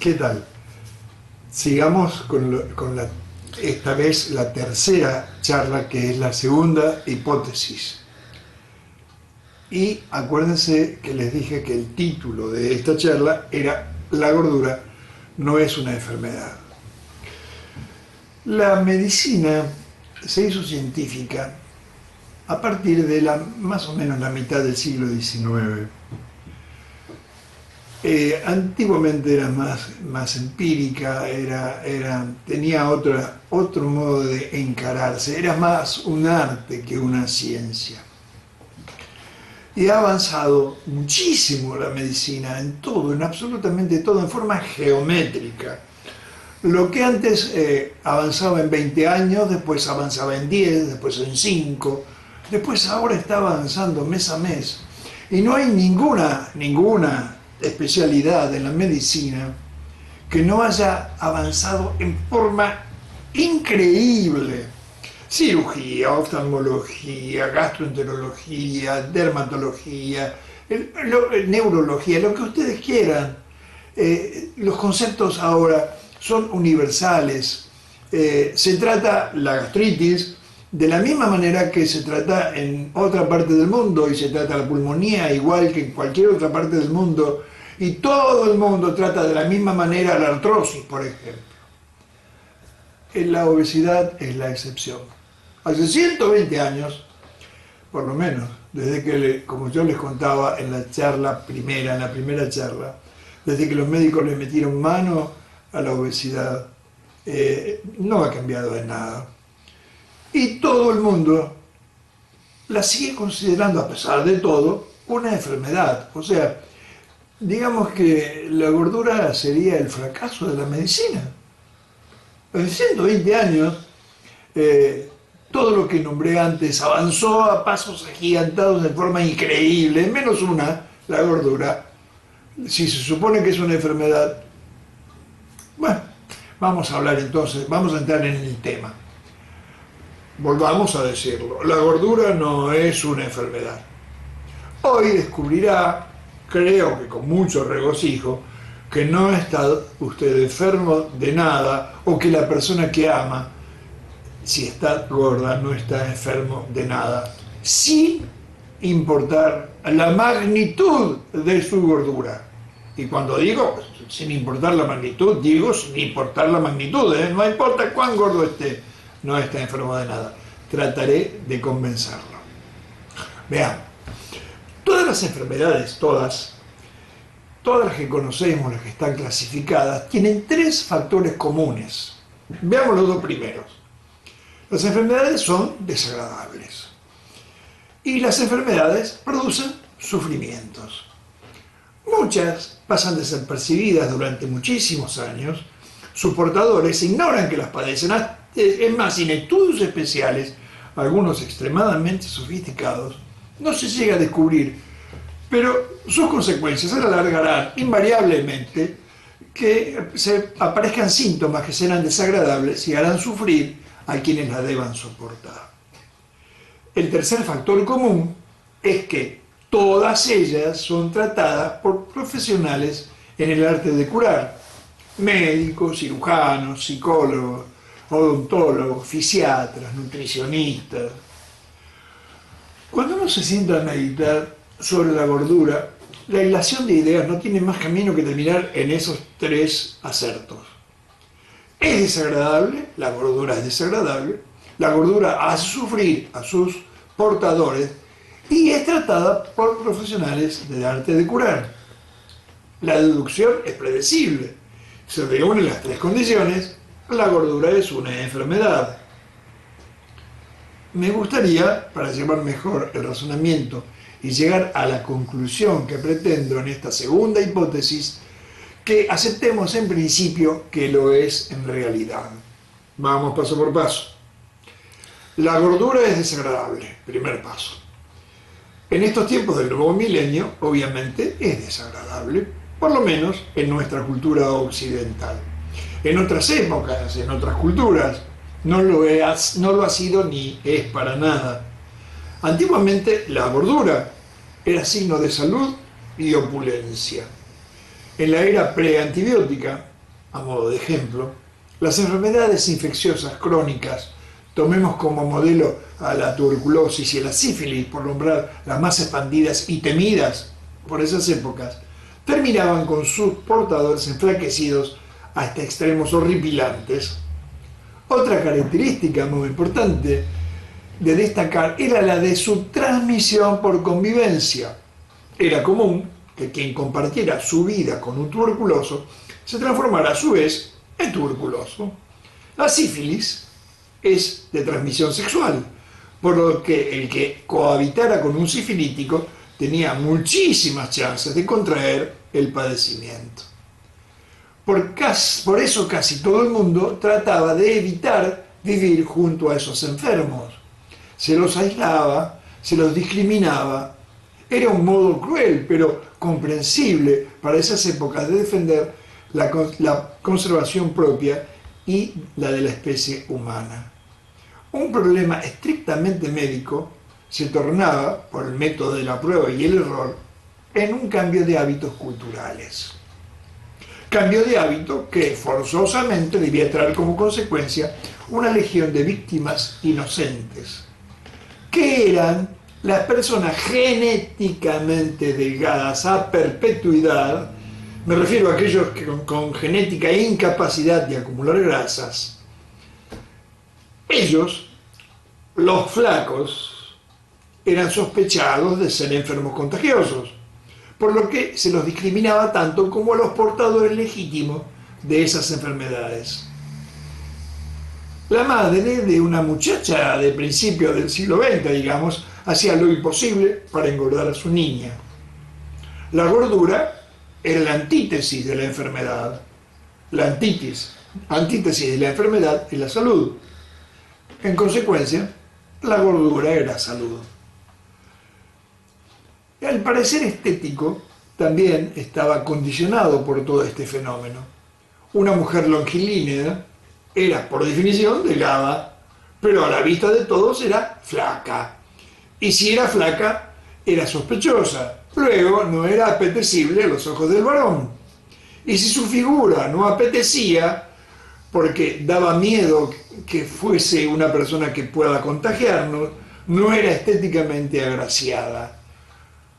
¿Qué tal? Sigamos esta vez la tercera charla, que es la segunda hipótesis. Y acuérdense que les dije que el título de esta charla era "La gordura no es una enfermedad". La medicina se hizo científica a partir de más o menos la mitad del siglo XIX. Antiguamente era más empírica, tenía otro modo de encararse, era más un arte que una ciencia. Y ha avanzado muchísimo la medicina en todo, en absolutamente todo, en forma geométrica. Lo que antes avanzaba en 20 años, después avanzaba en 10, después en 5, después ahora está avanzando mes a mes. Y no hay ninguna especialidad en la medicina que no haya avanzado en forma increíble. Cirugía, oftalmología, gastroenterología, dermatología, neurología, lo que ustedes quieran. Los conceptos ahora son universales. Se trata la gastritis de la misma manera que se trata en otra parte del mundo, y se trata la pulmonía igual que en cualquier otra parte del mundo, y todo el mundo trata de la misma manera la artrosis, por ejemplo. La obesidad es la excepción. Hace 120 años, por lo menos, desde que, como yo les contaba en la primera charla, desde que los médicos le metieron mano a la obesidad, no ha cambiado en nada. Y todo el mundo la sigue considerando, a pesar de todo, una enfermedad. O sea, digamos que la gordura sería el fracaso de la medicina. En 120 años, todo lo que nombré antes avanzó a pasos agigantados de forma increíble, menos una, la gordura. Si se supone que es una enfermedad, bueno, vamos a hablar entonces, vamos a entrar en el tema. Volvamos a decirlo, la gordura no es una enfermedad. Hoy descubrirá, creo que con mucho regocijo, que no está usted enfermo de nada, o que la persona que ama, si está gorda, no está enfermo de nada, sin importar la magnitud de su gordura. Y cuando digo sin importar la magnitud, digo sin importar la magnitud, no importa cuán gordo esté, no está enfermo de nada. Trataré de convencerlo. Vean, todas las enfermedades, todas las que conocemos, las que están clasificadas, tienen tres factores comunes. Veamos los dos primeros. Las enfermedades son desagradables. Y las enfermedades producen sufrimientos. Muchas pasan desapercibidas durante muchísimos años. Sus portadores ignoran que las padecen. Es más, sin estudios especiales, algunos extremadamente sofisticados, no se llega a descubrir, pero sus consecuencias a la larga harán invariablemente que aparezcan síntomas que serán desagradables y harán sufrir a quienes la deban soportar. El tercer factor común es que todas ellas son tratadas por profesionales en el arte de curar: médicos, cirujanos, psicólogos, odontólogos, fisiatras, nutricionistas. Cuando uno se sienta a meditar sobre la gordura, la hilación de ideas no tiene más camino que terminar en esos tres acertos. Es desagradable, la gordura es desagradable, la gordura hace sufrir a sus portadores y es tratada por profesionales del arte de curar. La deducción es predecible. Se reúnen las tres condiciones: la gordura es una enfermedad. Me gustaría, para llevar mejor el razonamiento y llegar a la conclusión que pretendo en esta segunda hipótesis, que aceptemos en principio que lo es en realidad. Vamos paso por paso. La gordura es desagradable, primer paso. En estos tiempos del nuevo milenio, obviamente, es desagradable, por lo menos en nuestra cultura occidental. En otras épocas, en otras culturas, no lo ha sido ni es para nada. Antiguamente la gordura era signo de salud y opulencia. En la era preantibiótica, a modo de ejemplo, las enfermedades infecciosas crónicas, tomemos como modelo a la tuberculosis y a la sífilis, por nombrar las más expandidas y temidas por esas épocas, terminaban con sus portadores enflaquecidos hasta extremos horripilantes. Otra característica muy importante de destacar era la de su transmisión por convivencia. Era común que quien compartiera su vida con un tuberculoso se transformara a su vez en tuberculoso. La sífilis es de transmisión sexual, por lo que el que cohabitara con un sifilítico tenía muchísimas chances de contraer el padecimiento. Por eso casi todo el mundo trataba de evitar vivir junto a esos enfermos. Se los aislaba, se los discriminaba. Era un modo cruel, pero comprensible para esas épocas de defender la conservación propia y la de la especie humana. Un problema estrictamente médico se tornaba, por el método de la prueba y el error, en un cambio de hábitos culturales. Cambio de hábito que forzosamente debía traer como consecuencia una legión de víctimas inocentes, que eran las personas genéticamente delgadas a perpetuidad. Me refiero a aquellos que con genética e incapacidad de acumular grasas. Ellos, los flacos, eran sospechados de ser enfermos contagiosos, por lo que se los discriminaba tanto como a los portadores legítimos de esas enfermedades. La madre de una muchacha de principios del siglo XX, digamos, hacía lo imposible para engordar a su niña. La gordura era la antítesis de la enfermedad. La antítesis de la enfermedad es la salud. En consecuencia, la gordura era salud. El parecer estético también estaba condicionado por todo este fenómeno. Una mujer longilínea era, por definición, delgada, pero a la vista de todos era flaca. Y si era flaca, era sospechosa. Luego, no era apetecible a los ojos del varón. Y si su figura no apetecía, porque daba miedo que fuese una persona que pueda contagiarnos, no era estéticamente agraciada.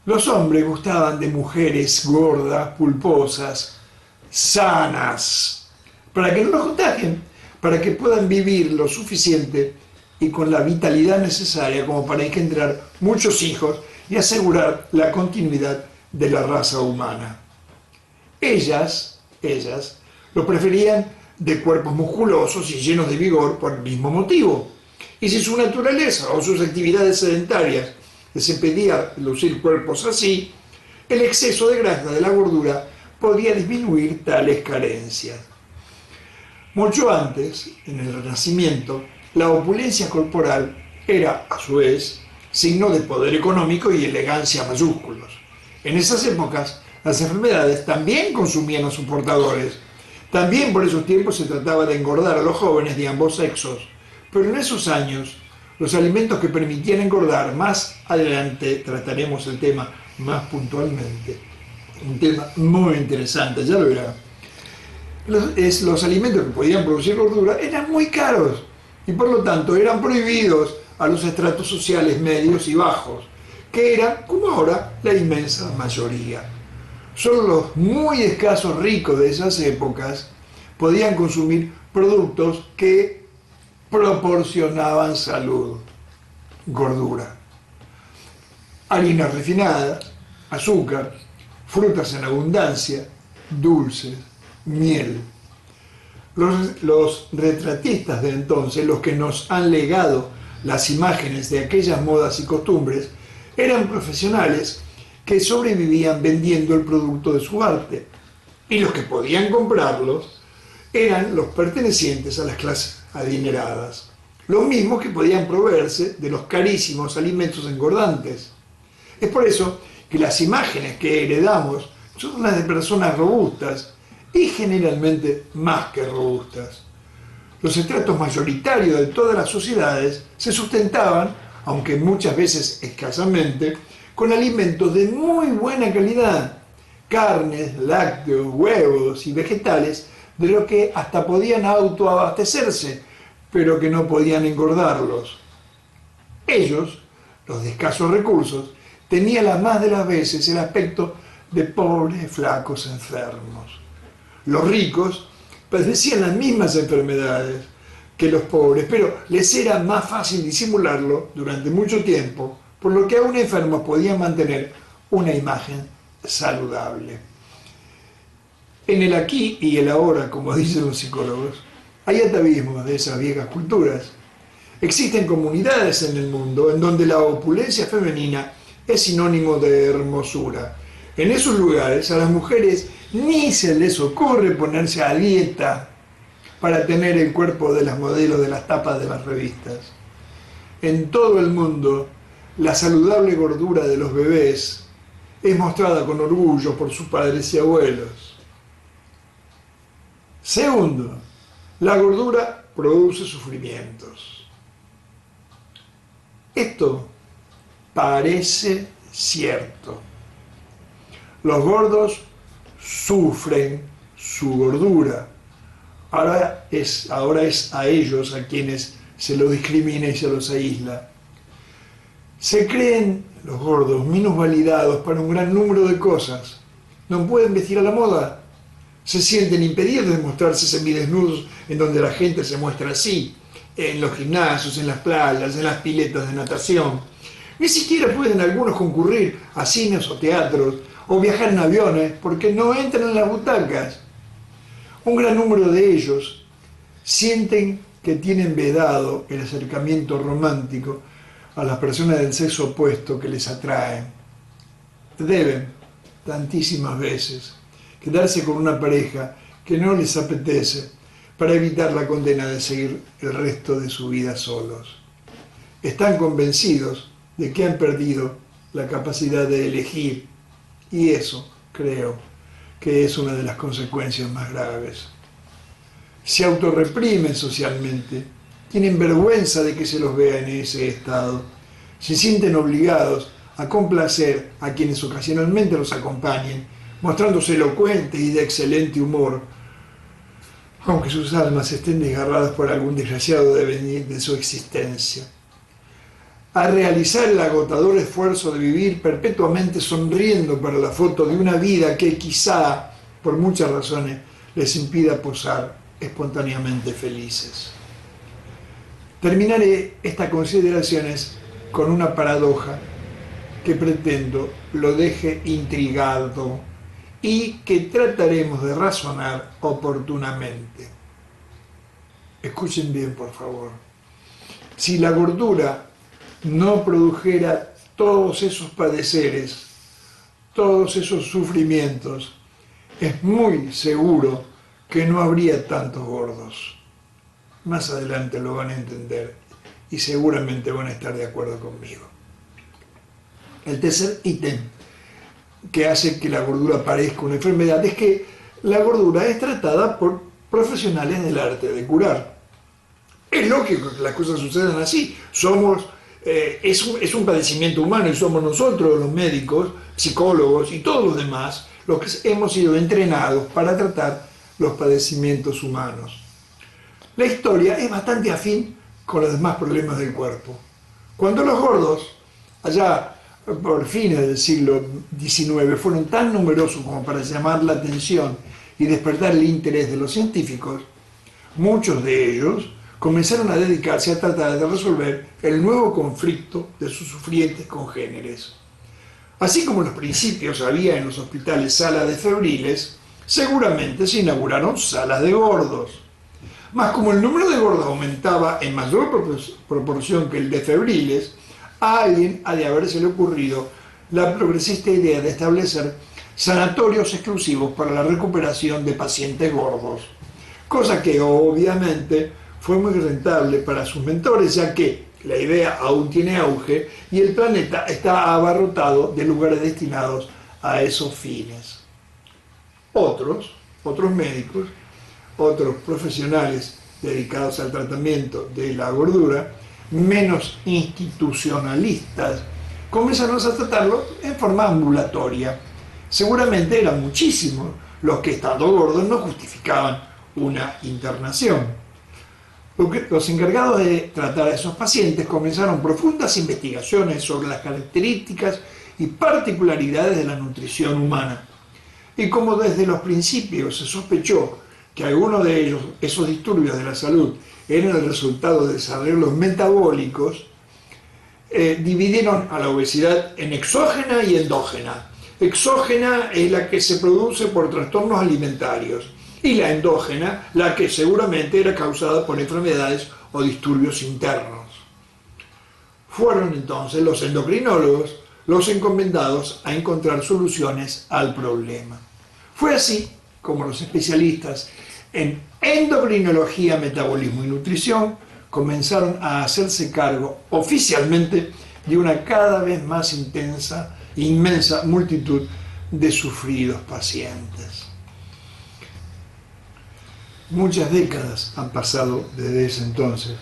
Los hombres gustaban de mujeres gordas, pulposas, sanas, para que no los contagien, para que puedan vivir lo suficiente y con la vitalidad necesaria como para engendrar muchos hijos y asegurar la continuidad de la raza humana. Ellas lo preferían de cuerpos musculosos y llenos de vigor por el mismo motivo. Y si su naturaleza o sus actividades sedentarias les impedía lucir cuerpos así, el exceso de grasa de la gordura podía disminuir tales carencias. Mucho antes, en el Renacimiento, la opulencia corporal era, a su vez, signo de poder económico y elegancia mayúsculos. En esas épocas, las enfermedades también consumían a sus portadores. También por esos tiempos se trataba de engordar a los jóvenes de ambos sexos. Pero en esos años, los alimentos que permitían engordar, más adelante trataremos el tema más puntualmente, un tema muy interesante, ya lo verán. Los alimentos que podían producir gordura eran muy caros y por lo tanto eran prohibidos a los estratos sociales medios y bajos, que eran, como ahora, la inmensa mayoría. Solo los muy escasos ricos de esas épocas podían consumir productos que proporcionaban salud, gordura, harina refinada, azúcar, frutas en abundancia, dulces, miel. Los retratistas de entonces, los que nos han legado las imágenes de aquellas modas y costumbres, eran profesionales que sobrevivían vendiendo el producto de su arte, y los que podían comprarlos eran los pertenecientes a las clases adineradas, los mismos que podían proveerse de los carísimos alimentos engordantes. Es por eso que las imágenes que heredamos son las de personas robustas y generalmente más que robustas. Los estratos mayoritarios de todas las sociedades se sustentaban, aunque muchas veces escasamente, con alimentos de muy buena calidad, carnes, lácteos, huevos y vegetales de lo que hasta podían autoabastecerse, pero que no podían engordarlos. Ellos, los de escasos recursos, tenían las más de las veces el aspecto de pobres, flacos, enfermos. Los ricos padecían las mismas enfermedades que los pobres, pero les era más fácil disimularlo durante mucho tiempo, por lo que aún enfermos podían mantener una imagen saludable. En el aquí y el ahora, como dicen los psicólogos, hay atavismos de esas viejas culturas. Existen comunidades en el mundo en donde la opulencia femenina es sinónimo de hermosura. En esos lugares a las mujeres ni se les ocurre ponerse a dieta para tener el cuerpo de las modelos de las tapas de las revistas. En todo el mundo, la saludable gordura de los bebés es mostrada con orgullo por sus padres y abuelos. Segundo, la gordura produce sufrimientos. Esto parece cierto. Los gordos sufren su gordura. Ahora es a ellos a quienes se los discrimina y se los aísla. Se creen los gordos minusvalidados para un gran número de cosas. No pueden vestir a la moda. Se sienten impedidos de mostrarse semidesnudos en donde la gente se muestra así, en los gimnasios, en las playas, en las piletas de natación. Ni siquiera pueden algunos concurrir a cines o teatros o viajar en aviones porque no entran en las butacas. Un gran número de ellos sienten que tienen vedado el acercamiento romántico a las personas del sexo opuesto que les atraen. Deben, tantísimas veces, quedarse con una pareja que no les apetece para evitar la condena de seguir el resto de su vida solos. Están convencidos de que han perdido la capacidad de elegir y eso, creo, que es una de las consecuencias más graves. Se autorreprimen socialmente, tienen vergüenza de que se los vea en ese estado, se sienten obligados a complacer a quienes ocasionalmente los acompañen, mostrándose elocuentes y de excelente humor, aunque sus almas estén desgarradas por algún desgraciado devenir de su existencia. A realizar el agotador esfuerzo de vivir perpetuamente sonriendo para la foto de una vida que quizá, por muchas razones, les impida posar espontáneamente felices. Terminaré estas consideraciones con una paradoja que pretendo lo deje intrigado y que trataremos de razonar oportunamente. Escuchen bien, por favor. Si la gordura no produjera todos esos padeceres, todos esos sufrimientos, es muy seguro que no habría tantos gordos. Más adelante lo van a entender y seguramente van a estar de acuerdo conmigo. El tercer ítem que hace que la gordura parezca una enfermedad es que la gordura es tratada por profesionales del arte de curar. Es lógico que las cosas sucedan así. Es un padecimiento humano y somos nosotros, los médicos, psicólogos y todos los demás, los que hemos sido entrenados para tratar los padecimientos humanos. La historia es bastante afín con los demás problemas del cuerpo. Cuando los gordos, allá por fines del siglo XIX, fueron tan numerosos como para llamar la atención y despertar el interés de los científicos, muchos de ellos comenzaron a dedicarse a tratar de resolver el nuevo conflicto de sus sufrientes congéneres. Así como en los principios había en los hospitales salas de febriles, seguramente se inauguraron salas de gordos. Mas como el número de gordos aumentaba en mayor proporción que el de febriles, a alguien ha de habérsele ocurrido la progresista idea de establecer sanatorios exclusivos para la recuperación de pacientes gordos, cosa que obviamente fue muy rentable para sus mentores, ya que la idea aún tiene auge y el planeta está abarrotado de lugares destinados a esos fines. Otros médicos, otros profesionales dedicados al tratamiento de la gordura, menos institucionalistas, comenzaron a tratarlo en forma ambulatoria. Seguramente eran muchísimos los que, estando gordos, no justificaban una internación. Los encargados de tratar a esos pacientes comenzaron profundas investigaciones sobre las características y particularidades de la nutrición humana. Y como desde los principios se sospechó que algunos de ellos, esos disturbios de la salud, eran el resultado de desarrollos metabólicos, dividieron a la obesidad en exógena y endógena. Exógena es la que se produce por trastornos alimentarios y la endógena, la que seguramente era causada por enfermedades o disturbios internos. Fueron entonces los endocrinólogos los encomendados a encontrar soluciones al problema. Fue así como los especialistas en endocrinología, metabolismo y nutrición comenzaron a hacerse cargo oficialmente de una cada vez más inmensa multitud de sufridos pacientes. Muchas décadas han pasado desde ese entonces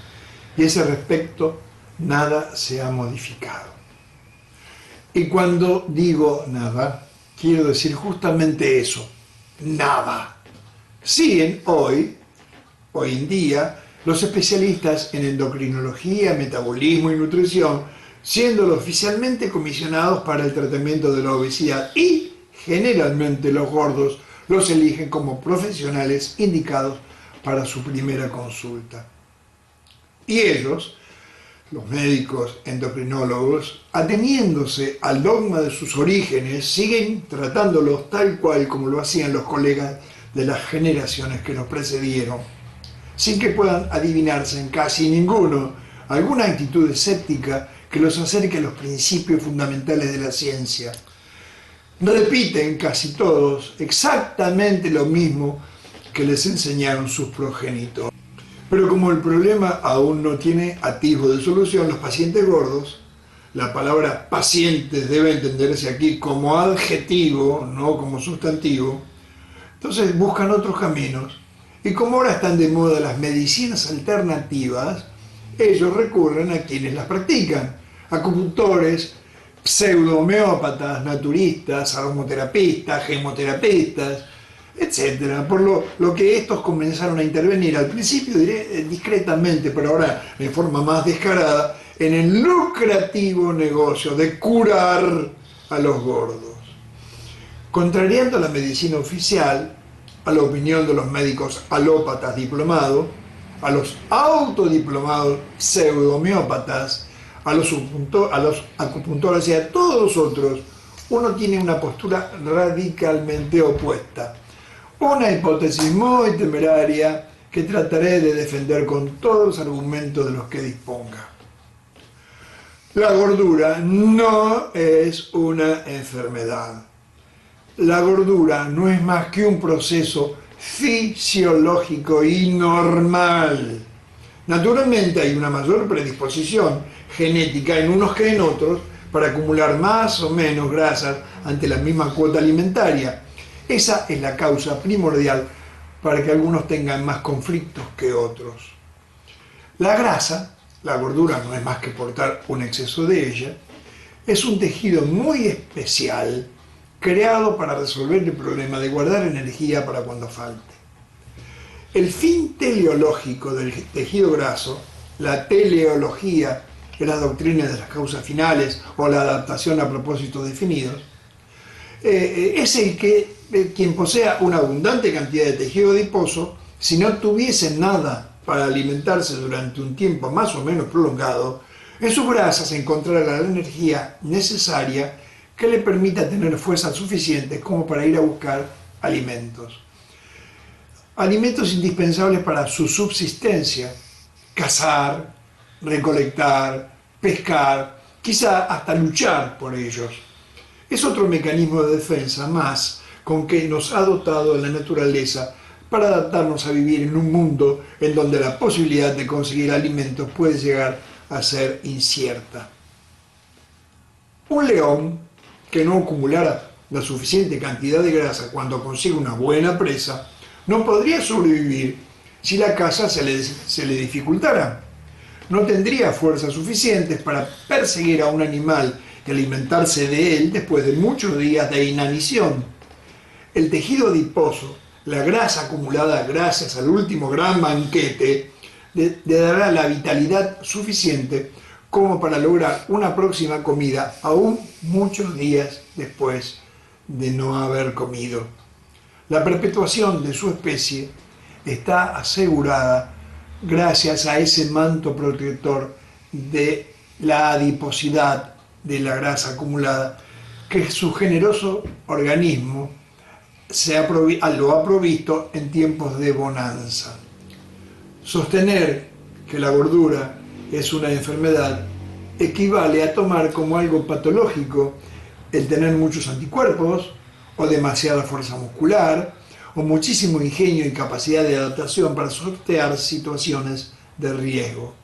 y a ese respecto nada se ha modificado. Y cuando digo nada, quiero decir justamente eso, nada. Siguen hoy en día, los especialistas en endocrinología, metabolismo y nutrición, siendo oficialmente comisionados para el tratamiento de la obesidad y, generalmente, los gordos los eligen como profesionales indicados para su primera consulta. Y ellos, los médicos endocrinólogos, ateniéndose al dogma de sus orígenes, siguen tratándolos tal cual como lo hacían los colegas de las generaciones que los precedieron, sin que puedan adivinarse en casi ninguno alguna actitud escéptica que los acerque a los principios fundamentales de la ciencia. Repiten casi todos exactamente lo mismo que les enseñaron sus progenitores. Pero como el problema aún no tiene atisbo de solución, los pacientes gordos, la palabra pacientes debe entenderse aquí como adjetivo, no como sustantivo, entonces buscan otros caminos. Y como ahora están de moda las medicinas alternativas, ellos recurren a quienes las practican: acupuntores, pseudo-homeópatas, naturistas, aromoterapistas, gemoterapistas, etc. Por lo que estos comenzaron a intervenir al principio discretamente, pero ahora de forma más descarada, en el lucrativo negocio de curar a los gordos. Contrariando la medicina oficial, a la opinión de los médicos alópatas diplomados, a los autodiplomados pseudo-homeópatas, a los acupuntores y a todos los otros, uno tiene una postura radicalmente opuesta. Una hipótesis muy temeraria que trataré de defender con todos los argumentos de los que disponga. La gordura no es una enfermedad. La gordura no es más que un proceso fisiológico y normal. Naturalmente hay una mayor predisposición genética en unos que en otros para acumular más o menos grasas ante la misma cuota alimentaria. Esa es la causa primordial para que algunos tengan más conflictos que otros. La grasa, la gordura no es más que portar un exceso de ella, es un tejido muy especial creado para resolver el problema de guardar energía para cuando falte. El fin teleológico del tejido graso, la teleología, que es la doctrina de las causas finales o la adaptación a propósitos definidos, es el que quien posea una abundante cantidad de tejido adiposo, si no tuviese nada para alimentarse durante un tiempo más o menos prolongado, en sus grasas encontrará la energía necesaria que le permita tener fuerzas suficientes como para ir a buscar alimentos. Alimentos indispensables para su subsistencia: cazar, recolectar, pescar, quizá hasta luchar por ellos. Es otro mecanismo de defensa más con que nos ha dotado la naturaleza para adaptarnos a vivir en un mundo en donde la posibilidad de conseguir alimentos puede llegar a ser incierta. Un león que no acumulara la suficiente cantidad de grasa cuando consigue una buena presa no podría sobrevivir si la caza se le dificultara. No tendría fuerzas suficientes para perseguir a un animal y alimentarse de él después de muchos días de inanición. El tejido adiposo, La grasa acumulada gracias al último gran banquete le dará la vitalidad suficiente como para lograr una próxima comida aún muchos días después de no haber comido. La perpetuación de su especie está asegurada gracias a ese manto protector de la adiposidad de la grasa acumulada que su generoso organismo lo ha provisto en tiempos de bonanza. Sostener que la gordura es una enfermedad equivale a tomar como algo patológico el tener muchos anticuerpos o demasiada fuerza muscular o muchísimo ingenio y capacidad de adaptación para sortear situaciones de riesgo.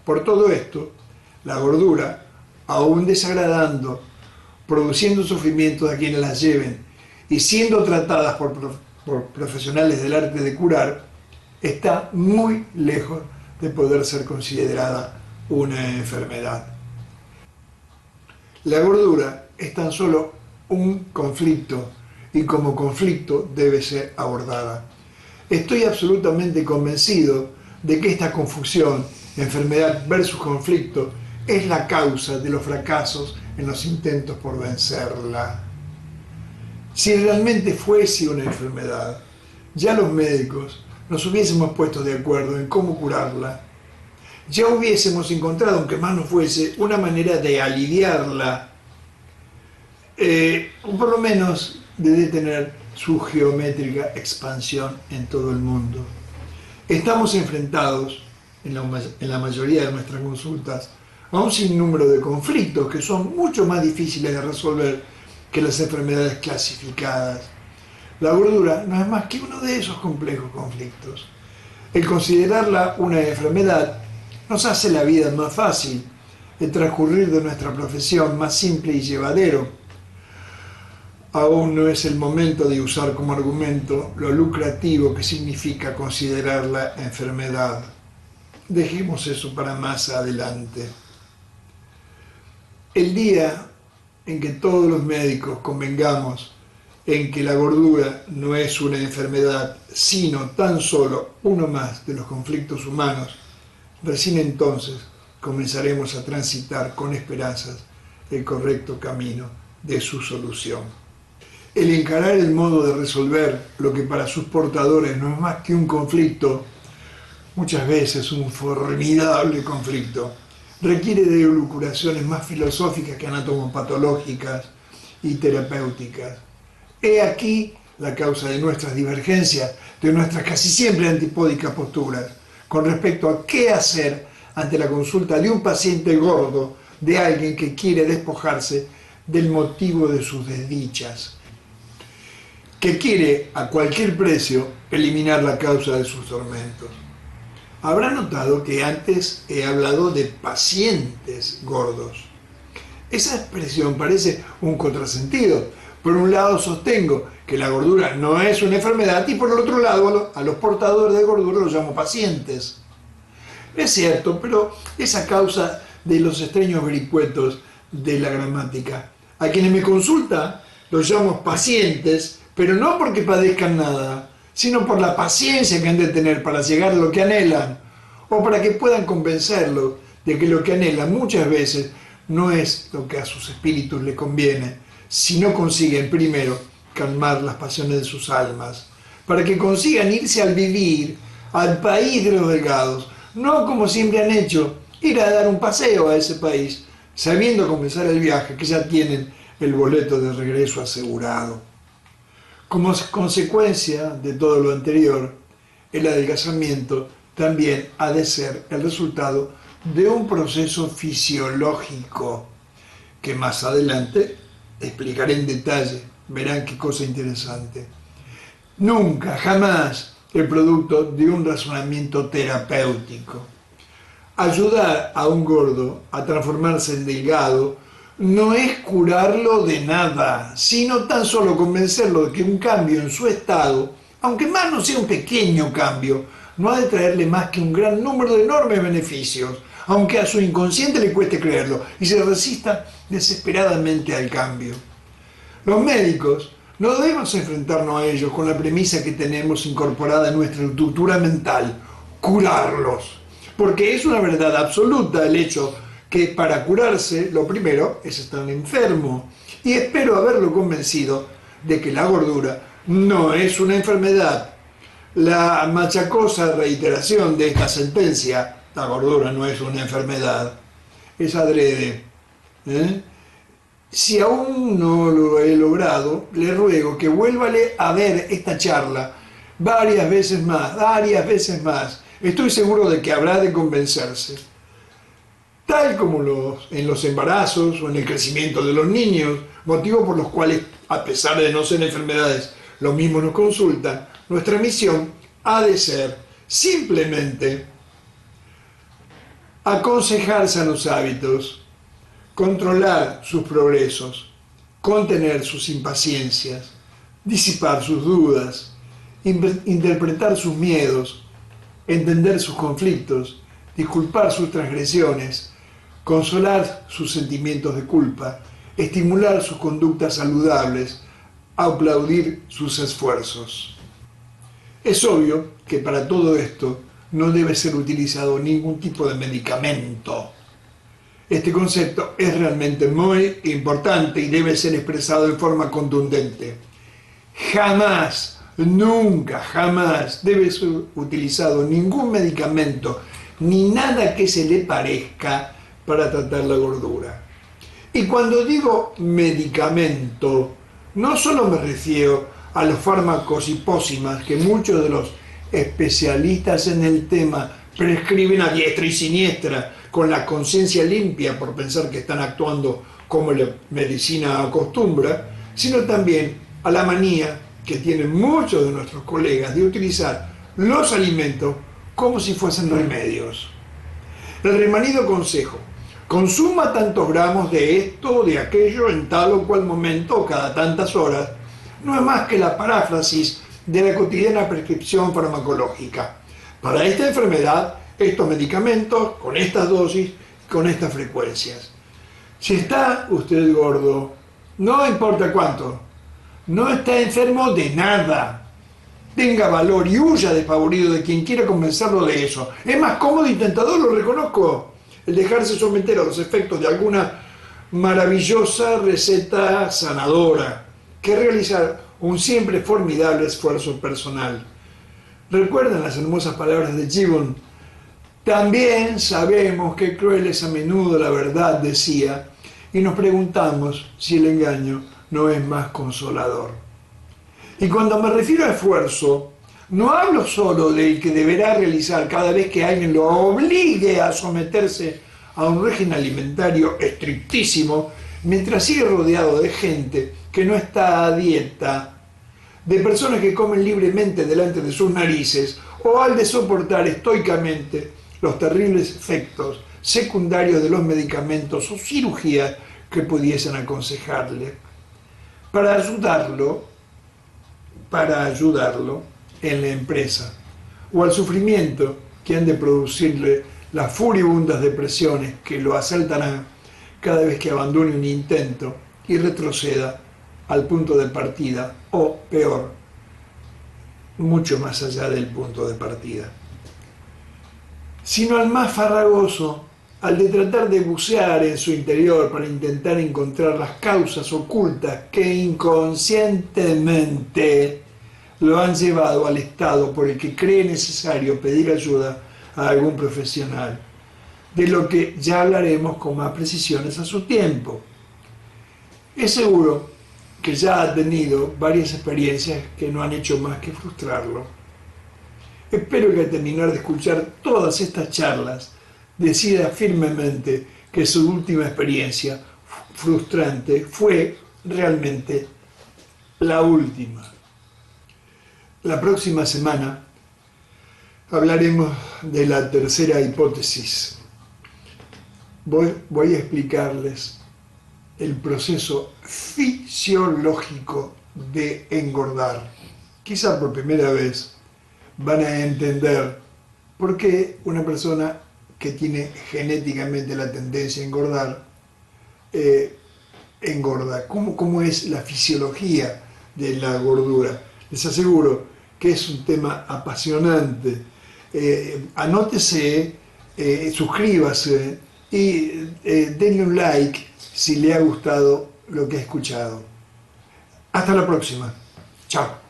Por todo esto, la gordura, aún desagradando, produciendo sufrimiento a quienes las lleven y siendo tratadas por profesionales del arte de curar, está muy lejos de poder ser considerada una enfermedad. La gordura es tan solo un conflicto y como conflicto debe ser abordada. Estoy absolutamente convencido de que esta confusión, enfermedad versus conflicto, es la causa de los fracasos en los intentos por vencerla. Si realmente fuese una enfermedad, ya los médicos nos hubiésemos puesto de acuerdo en cómo curarla. Ya hubiésemos encontrado, aunque más no fuese, una manera de aliviarla, o por lo menos de detener su geométrica expansión en todo el mundo. Estamos enfrentados, en la mayoría de nuestras consultas, a un sinnúmero de conflictos que son mucho más difíciles de resolver que las enfermedades clasificadas. La gordura no es más que uno de esos complejos conflictos. El considerarla una enfermedad nos hace la vida más fácil, el transcurrir de nuestra profesión más simple y llevadero. Aún no es el momento de usar como argumento lo lucrativo que significa considerarla enfermedad. Dejemos eso para más adelante. El día en que todos los médicos convengamos en que la gordura no es una enfermedad, sino tan solo uno más de los conflictos humanos, recién entonces comenzaremos a transitar con esperanzas el correcto camino de su solución. El encarar el modo de resolver lo que para sus portadores no es más que un conflicto, muchas veces un formidable conflicto, requiere de elucubraciones más filosóficas que anatomopatológicas y terapéuticas. He aquí la causa de nuestras divergencias, de nuestras casi siempre antipódicas posturas, con respecto a qué hacer ante la consulta de un paciente gordo, de alguien que quiere despojarse del motivo de sus desdichas, que quiere a cualquier precio eliminar la causa de sus tormentos. Habrá notado que antes he hablado de pacientes gordos. Esa expresión parece un contrasentido. Por un lado sostengo que la gordura no es una enfermedad y por el otro lado a los portadores de gordura los llamo pacientes. Es cierto, pero es a causa de los extraños vericuetos de la gramática. A quienes me consultan los llamo pacientes, pero no porque padezcan nada, sino por la paciencia que han de tener para llegar a lo que anhelan, o para que puedan convencerlos de que lo que anhelan muchas veces no es lo que a sus espíritus les conviene, si no consiguen primero calmar las pasiones de sus almas, para que consigan irse al vivir, al país de los delgados, no como siempre han hecho, ir a dar un paseo a ese país, sabiendo comenzar el viaje que ya tienen el boleto de regreso asegurado. Como consecuencia de todo lo anterior, el adelgazamiento también ha de ser el resultado de un proceso fisiológico que más adelante explicaré en detalle. Verán qué cosa interesante. Nunca, jamás el producto de un razonamiento terapéutico. Ayudar a un gordo a transformarse en delgado no es curarlo de nada, sino tan solo convencerlo de que un cambio en su estado, aunque más no sea un pequeño cambio, no ha de traerle más que un gran número de enormes beneficios, aunque a su inconsciente le cueste creerlo y se resista desesperadamente al cambio. Los médicos No debemos enfrentarnos a ellos con la premisa que tenemos incorporada en nuestra estructura mental, curarlos. Porque es una verdad absoluta el hecho que para curarse lo primero es estar enfermo. Y espero haberlo convencido de que la gordura no es una enfermedad. La machacosa reiteración de esta sentencia, la gordura no es una enfermedad, es adrede. ¿eh? Si aún no lo he logrado, le ruego que vuélvale a ver esta charla varias veces más, varias veces más. Estoy seguro de que habrá de convencerse. Tal como en los embarazos o en el crecimiento de los niños, motivos por los cuales, a pesar de no ser enfermedades, los mismos nos consultan, nuestra misión ha de ser simplemente aconsejar sanos hábitos, controlar sus progresos, contener sus impaciencias, disipar sus dudas, interpretar sus miedos, entender sus conflictos, disculpar sus transgresiones, consolar sus sentimientos de culpa, estimular sus conductas saludables, aplaudir sus esfuerzos. Es obvio que para todo esto no debe ser utilizado ningún tipo de medicamento. Este concepto es realmente muy importante y debe ser expresado en forma contundente. Jamás, nunca, jamás debe ser utilizado ningún medicamento ni nada que se le parezca para tratar la gordura. Y cuando digo medicamento, no solo me refiero a los fármacos y pócimas que muchos de los especialistas en el tema prescriben a diestra y siniestra, con la conciencia limpia por pensar que están actuando como la medicina acostumbra, sino también a la manía que tienen muchos de nuestros colegas de utilizar los alimentos como si fuesen remedios. El remanido consejo: consuma tantos gramos de esto o de aquello en tal o cual momento o cada tantas horas, no es más que la paráfrasis de la cotidiana prescripción farmacológica. Para esta enfermedad, estos medicamentos, con estas dosis, con estas frecuencias. Si está usted gordo, no importa cuánto, no está enfermo de nada. Tenga valor y huya despavorido de quien quiera convencerlo de eso. Es más cómodo y tentador, lo reconozco, el dejarse someter a los efectos de alguna maravillosa receta sanadora que realizar un siempre formidable esfuerzo personal. ¿Recuerdan las hermosas palabras de Gibbon? También sabemos que cruel es a menudo la verdad, decía, y nos preguntamos si el engaño no es más consolador. Y cuando me refiero a esfuerzo, no hablo solo del que deberá realizar cada vez que alguien lo obligue a someterse a un régimen alimentario estrictísimo, mientras sigue rodeado de gente que no está a dieta, de personas que comen libremente delante de sus narices, o al de soportar estoicamente los terribles efectos secundarios de los medicamentos o cirugías que pudiesen aconsejarle. Para ayudarlo en la empresa, o al sufrimiento que han de producirle las furibundas depresiones que lo asaltarán cada vez que abandone un intento y retroceda al punto de partida, o peor, mucho más allá del punto de partida. Sino al más farragoso, al de tratar de bucear en su interior para intentar encontrar las causas ocultas que inconscientemente lo han llevado al estado por el que cree necesario pedir ayuda a algún profesional, de lo que ya hablaremos con más precisiones a su tiempo. Es seguro que ya ha tenido varias experiencias que no han hecho más que frustrarlo. Espero que al terminar de escuchar todas estas charlas decida firmemente que su última experiencia frustrante fue realmente la última. La próxima semana hablaremos de la tercera hipótesis. Voy a explicarles el proceso fisiológico de engordar. Quizá por primera vez van a entender por qué una persona que tiene genéticamente la tendencia a engordar, engorda. ¿Cómo es la fisiología de la gordura. Les aseguro que es un tema apasionante. Anótese, suscríbase y denle un like si le ha gustado lo que ha escuchado. Hasta la próxima. Chao.